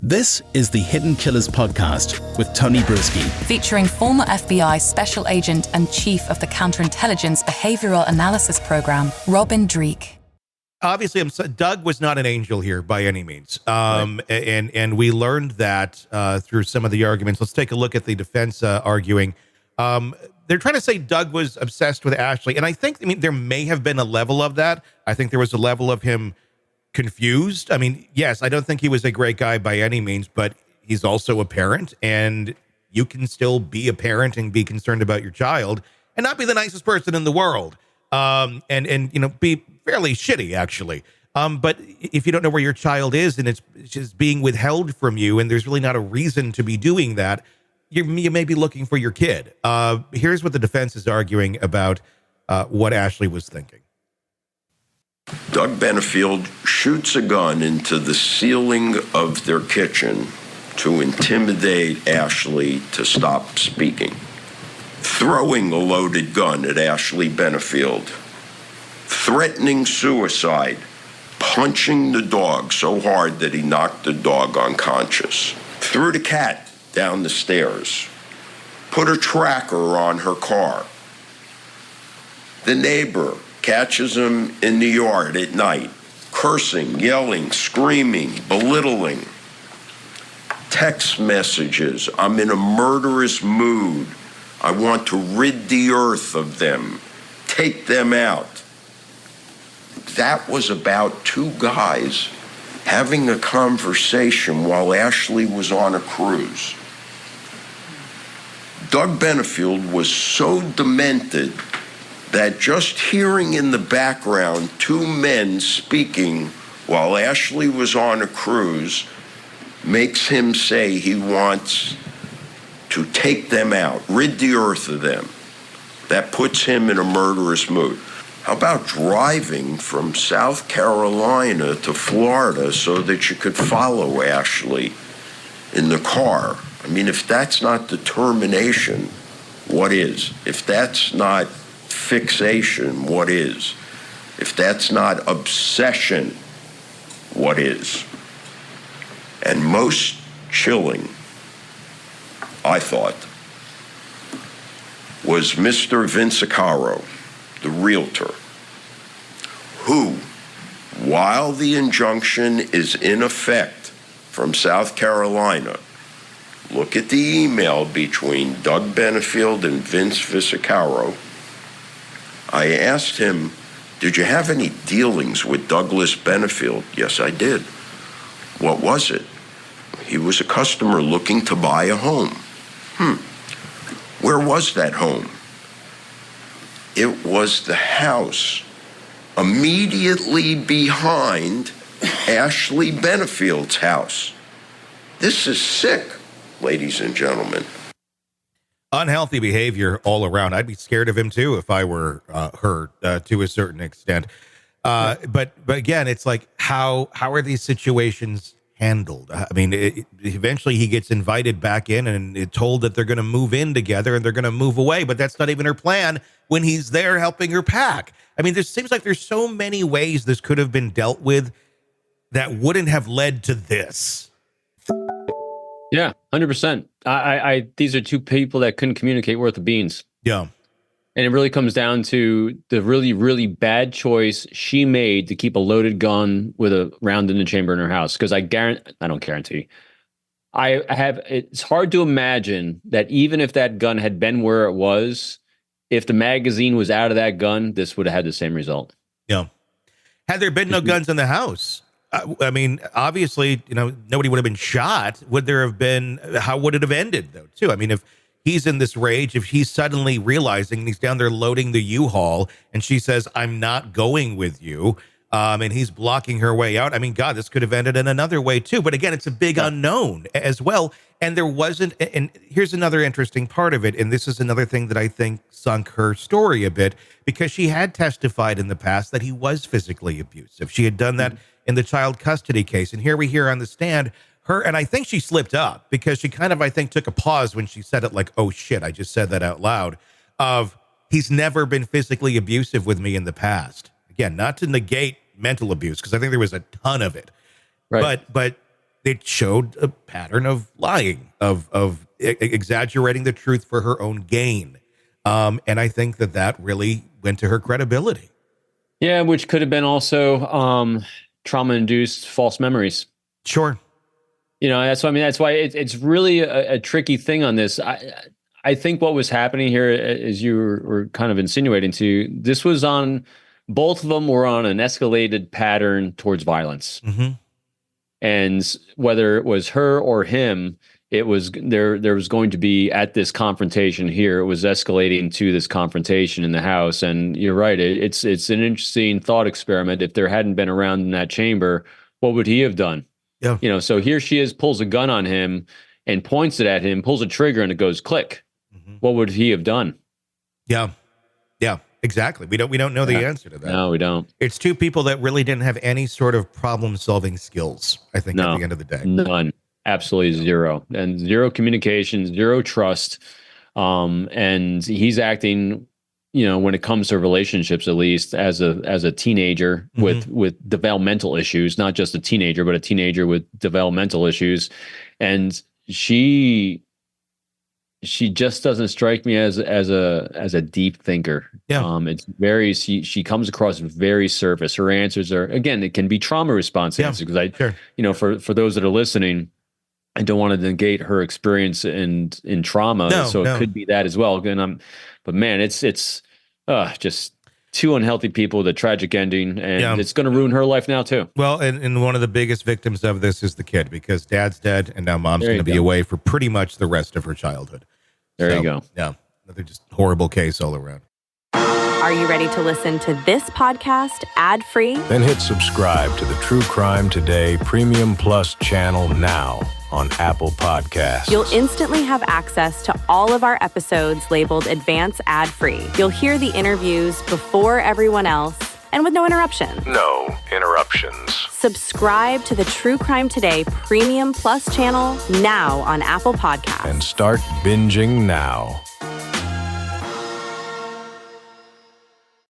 This is the Hidden Killers podcast with Tony Brueski. Featuring former FBI Special Agent and Chief of the Counterintelligence Behavioral Analysis Program, Robin Dreeke. Obviously, Doug was not an angel here by any means. Right. And we learned that through some of the arguments. Let's take a look at the defense arguing. They're trying to say Doug was obsessed with Ashley. And I mean, there may have been a level of that. I think there was a level of him confused. I mean, yes, I don't think he was a great guy by any means, but he's also a parent, and you can still be a parent and be concerned about your child and not be the nicest person in the world. And you know, be fairly shitty actually. But if you don't know where your child is and it's just being withheld from you, and there's really not a reason to be doing that, you may be looking for your kid. Here's what the defense is arguing about what Ashley was thinking. Doug Benefield shoots a gun into the ceiling of their kitchen to intimidate Ashley to stop speaking, throwing a loaded gun at Ashley Benefield, threatening suicide, punching the dog so hard that he knocked the dog unconscious, threw the cat down the stairs, put a tracker on her car. The neighbor catches him in the yard at night, cursing, yelling, screaming, belittling. Text messages, I'm in a murderous mood. I want to rid the earth of them. Take them out. That was about two guys having a conversation while Ashley was on a cruise. Doug Benefield was so demented that just hearing in the background two men speaking while Ashley was on a cruise makes him say he wants to take them out, rid the earth of them. That puts him in a murderous mood. How about driving from South Carolina to Florida so that you could follow Ashley in the car? I mean, if that's not determination, what is? If that's not fixation, what is? If that's not obsession, what is? And most chilling, I thought, was Mr. Vincicaro, the realtor, who, while the injunction is in effect from South Carolina, look at the email between Doug Benefield and Vince Vincicaro. I asked him, did you have any dealings with Douglas Benefield? Yes, I did. What was it? He was a customer looking to buy a home. Where was that home? It was the house immediately behind Ashley Benefield's house. This is sick, ladies and gentlemen. Unhealthy behavior all around. I'd be scared of him too if I were her to a certain extent. But again, it's like how are these situations handled? I mean, eventually he gets invited back in and told that they're going to move in together and they're going to move away, but that's not even her plan when he's there helping her pack. I mean, there seems like there's so many ways this could have been dealt with that wouldn't have led to this. Yeah, 100%. I these are two people that couldn't communicate worth of beans. Yeah. And it really comes down to the really, really bad choice she made to keep a loaded gun with a round in the chamber in her house. Because I don't guarantee. It's hard to imagine that even if that gun had been where it was, if the magazine was out of that gun, this would have had the same result. Yeah. Had there been no guns in the house, I mean, obviously, you know, nobody would have been shot. Would there have been? How would it have ended, though, too? I mean, if he's in this rage, if he's suddenly realizing he's down there loading the U-Haul and she says, I'm not going with you, and he's blocking her way out. I mean, God, this could have ended in another way, too. But again, it's a big unknown as well. And there wasn't. And here's another interesting part of it. And this is another thing that I think sunk her story a bit, because she had testified in the past that he was physically abusive. She had done that in the child custody case. And here we hear on the stand her, and I think she slipped up because she kind of, I think, took a pause when she said it, like, oh shit, I just said that out loud, of he's never been physically abusive with me in the past. Again, not to negate mental abuse, because I think there was a ton of it. Right. But it showed a pattern of lying, of exaggerating the truth for her own gain. And I think that really went to her credibility. Yeah, which could have been also trauma-induced false memories. Sure. That's why it's really a tricky thing on this. I think what was happening here, as you were kind of insinuating to, this was both of them were on an escalated pattern towards violence. Mm-hmm. And whether it was her or him, it was there was going to be, at this confrontation here, it was escalating to this confrontation in the house. And you're right, it's an interesting thought experiment. If there hadn't been around in that chamber, what would he have done? Yeah. So here she is, pulls a gun on him and points it at him, pulls a trigger, and it goes click. Mm-hmm. What would he have done? Yeah, exactly. We don't know the answer to that. No, we don't. It's two people that really didn't have any sort of problem-solving skills, I think, at the end of the day. None. Absolutely zero. And zero communication, zero trust. And he's acting, when it comes to relationships, at least as a teenager with developmental issues, not just a teenager, but a teenager with developmental issues. And she just doesn't strike me as a deep thinker. Yeah. It's very, she comes across very surface. Her answers are, again, it can be trauma response answers, because for those that are listening, I don't want to negate her experience in trauma. It could be that as well. But man, it's just two unhealthy people with a tragic ending, and it's going to ruin her life now too. Well, and one of the biggest victims of this is the kid, because dad's dead and now mom's going to be away for pretty much the rest of her childhood. There you go. Yeah, another just horrible case all around. Are you ready to listen to this podcast ad-free? Then hit subscribe to the True Crime Today Premium Plus channel now on Apple Podcasts. You'll instantly have access to all of our episodes labeled Advance ad-free. You'll hear the interviews before everyone else and with no interruptions. No interruptions. Subscribe to the True Crime Today Premium Plus channel now on Apple Podcasts. And start binging now.